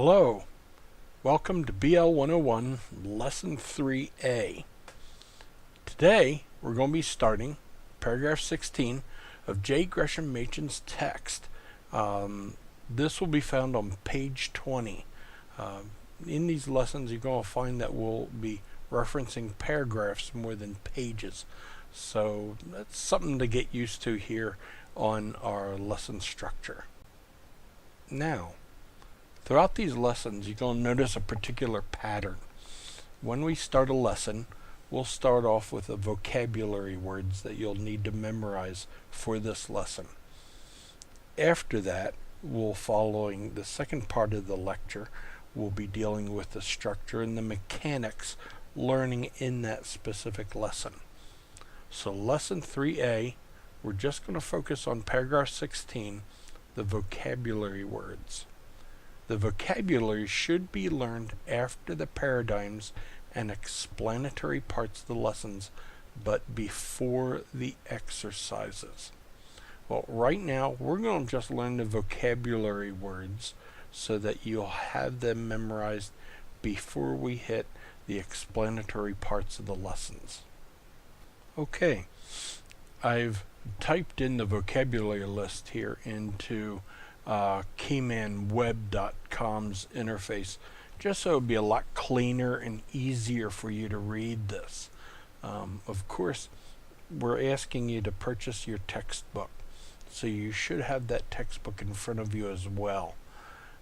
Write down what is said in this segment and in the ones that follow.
Hello, welcome to BL-101 Lesson 3A. Today we're going to be starting paragraph 16 of J. Gresham Machen's text. This will be found on page 20. In these lessons you're going to find that we'll be referencing paragraphs more than pages. So that's something to get used to here on our lesson structure. Now, throughout these lessons, you're going to notice a particular pattern. When we start a lesson, we'll start off with the vocabulary words that you'll need to memorize for this lesson. After that, following the second part of the lecture, we'll be dealing with the structure and the mechanics learning in that specific lesson. So lesson 3A, we're just going to focus on paragraph 16, the vocabulary words. The vocabulary should be learned after the paradigms and explanatory parts of the lessons, but before the exercises. Well, right now we're going to just learn the vocabulary words so that you'll have them memorized before we hit the explanatory parts of the lessons. Okay, I've typed in the vocabulary list here into keymanweb.com's interface just so it would be a lot cleaner and easier for you to read this. Of course, we're asking you to purchase your textbook, so you should have that textbook in front of you as well.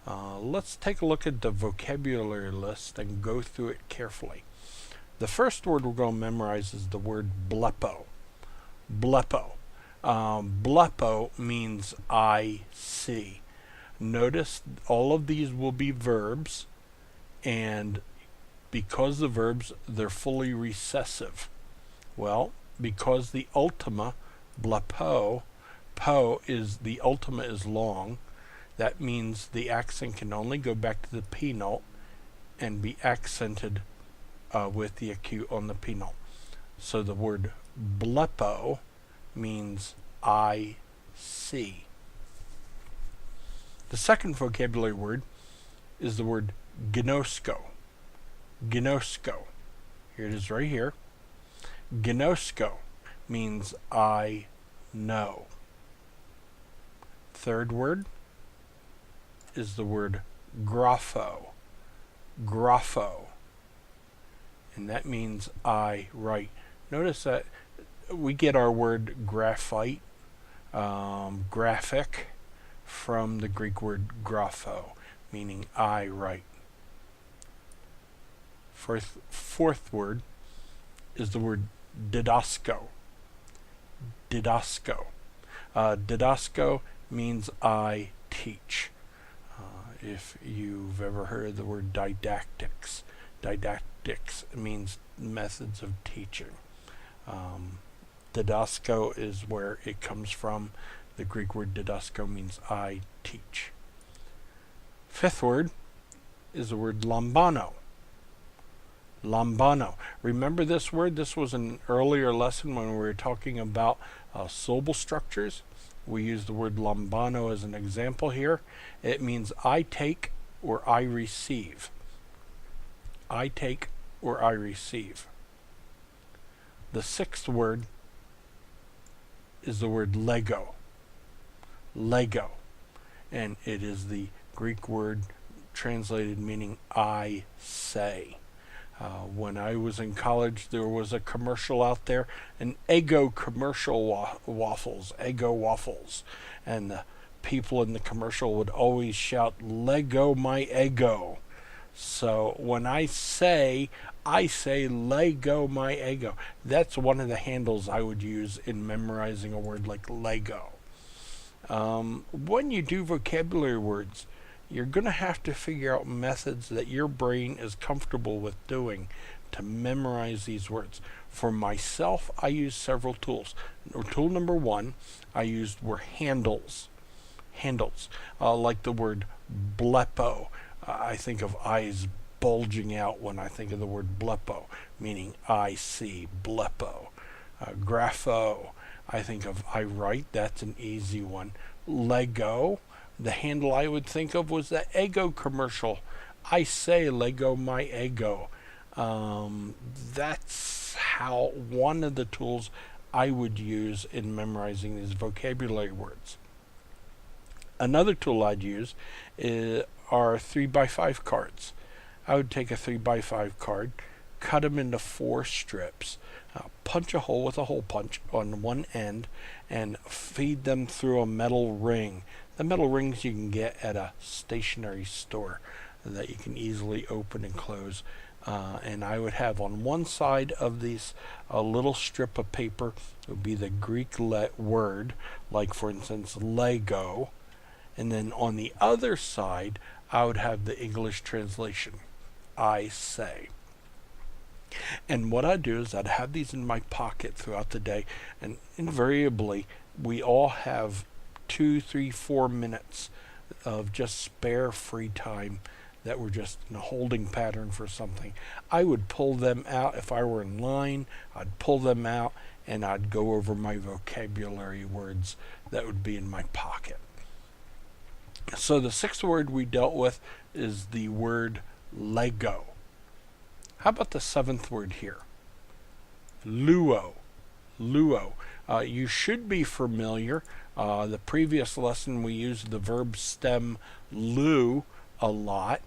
Let's take a look at the vocabulary list and go through it carefully. The first word we're going to memorize is the word blepo. Blepo. Blepo means I see. Notice all of these will be verbs, and because the verbs, they're fully recessive. Well, because the ultima, blepo, the ultima is long, that means the accent can only go back to the penult and be accented with the acute on the penult. So the word blepo means I see. The second vocabulary word is the word gnosko. Gnosko. Here it is right here. Gnosko means I know. Third word is the word grapho. Grapho. And that means I write. Notice that we get our word graphite, graphic, from the Greek word grapho, meaning I write. Fourth word is the word didasko. Didasko. Didasko means I teach. If you've ever heard the word didactics, didactics means methods of teaching. Didasko is where it comes from. The Greek word didasko means I teach. Fifth word is the word lambano. Lambano. Remember this word? This was an earlier lesson when we were talking about syllable structures. We used the word lambano as an example here. It means I take or I receive. I take or I receive. The sixth word is the word lego. Lego. And it is the Greek word translated meaning I say. When I was in college, there was a commercial out there, an Eggo commercial waffles, Eggo waffles. And the people in the commercial would always shout, Lego my ego. So when I say Lego my ego. That's one of the handles I would use in memorizing a word like Lego. When you do vocabulary words, you're going to have to figure out methods that your brain is comfortable with doing to memorize these words. For myself, I use several tools. Tool number one were handles. Handles, like the word blepo. I think of eyes bulging out when I think of the word blepo, meaning I see, blepo. Grapho, I think of I write, that's an easy one. Lego, The handle I would think of was the Eggo commercial. I say Lego my ego. That's how one of the tools I would use in memorizing these vocabulary words. Another tool I'd use are 3x5 cards. I would take a 3x5 card, cut them into 4 strips, punch a hole with a hole punch on one end, and feed them through a metal ring. The metal rings you can get at a stationery store that you can easily open and close. And I would have on one side of these a little strip of paper. It would be the Greek word, like for instance Lego. And then on the other side, I would have the English translation, I say. And what I'd do is I'd have these in my pocket throughout the day, and invariably we all have 2, 3, 4 minutes of just spare free time that were just in a holding pattern for something. I would pull them out. If I were in line, I'd pull them out and I'd go over my vocabulary words that would be in my pocket. So the 6th word we dealt with is the word Lego. How about the 7th word here? Luo. Luo. You should be familiar. The previous lesson we used the verb stem lu a lot.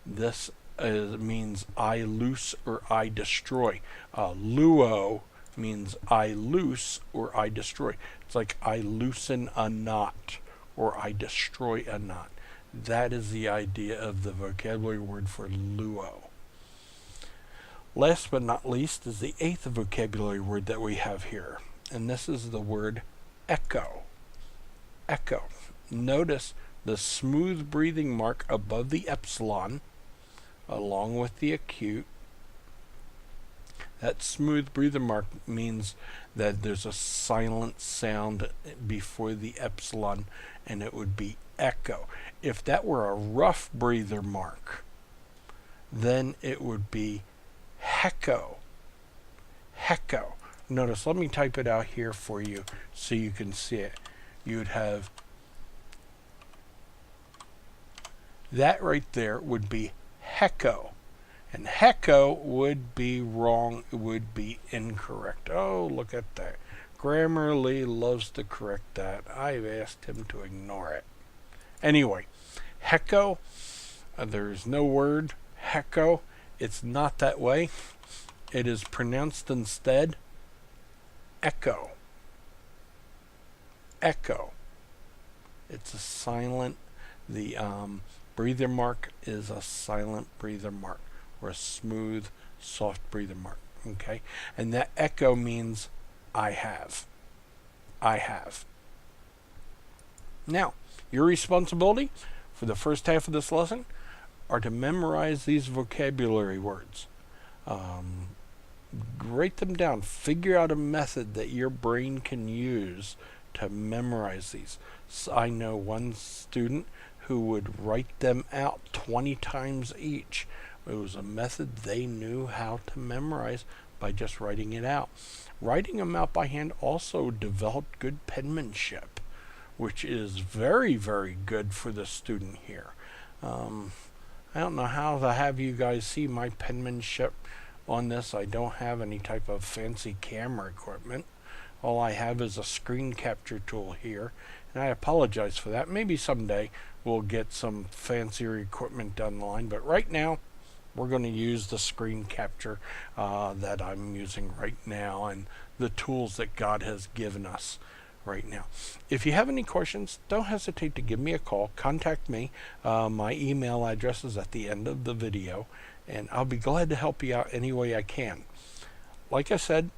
This means I loose or I destroy. Luo means I loose or I destroy. It's like I loosen a knot or I destroy a knot. That is the idea of the vocabulary word for luo. Last but not least is the 8th vocabulary word that we have here, and this is the word echo. Echo. Notice the smooth breathing mark above the epsilon, along with the acute. That smooth breather mark means that there's a silent sound before the epsilon, and it would be echo. If that were a rough breather mark, then it would be hecko. Hecko. Notice, let me type it out here for you so you can see it. You would have that right there would be hecko. And hecko would be wrong, it would be incorrect. Oh, look at that. Grammarly loves to correct that. I've asked him to ignore it. Anyway, hecko, there's no word, hecko. It's not that way. It is pronounced instead echo. Echo. It's a silent, the breather mark is a silent breather mark, or a smooth, soft breather mark. Okay? And that echo means I have. I have. Now, your responsibility for the first half of this lesson are to memorize these vocabulary words. Write them down. Figure out a method that your brain can use to memorize these. So I know one student who would write them out 20 times each. It was a method they knew how to memorize by just writing it out. Writing them out by hand also developed good penmanship, which is very, very good for the student here. I don't know how to have you guys see my penmanship on this. I don't have any type of fancy camera equipment. All I have is a screen capture tool here, and I apologize for that. Maybe someday we'll get some fancier equipment down the line, but right now we're going to use the screen capture that I'm using right now and the tools that God has given us right now. If you have any questions, don't hesitate to give me a call. Contact me. My email address is at the end of the video, and I'll be glad to help you out any way I can. Like I said,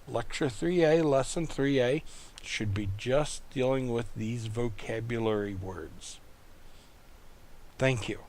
Lecture 3A, Lesson 3A, should be just dealing with these vocabulary words. Thank you.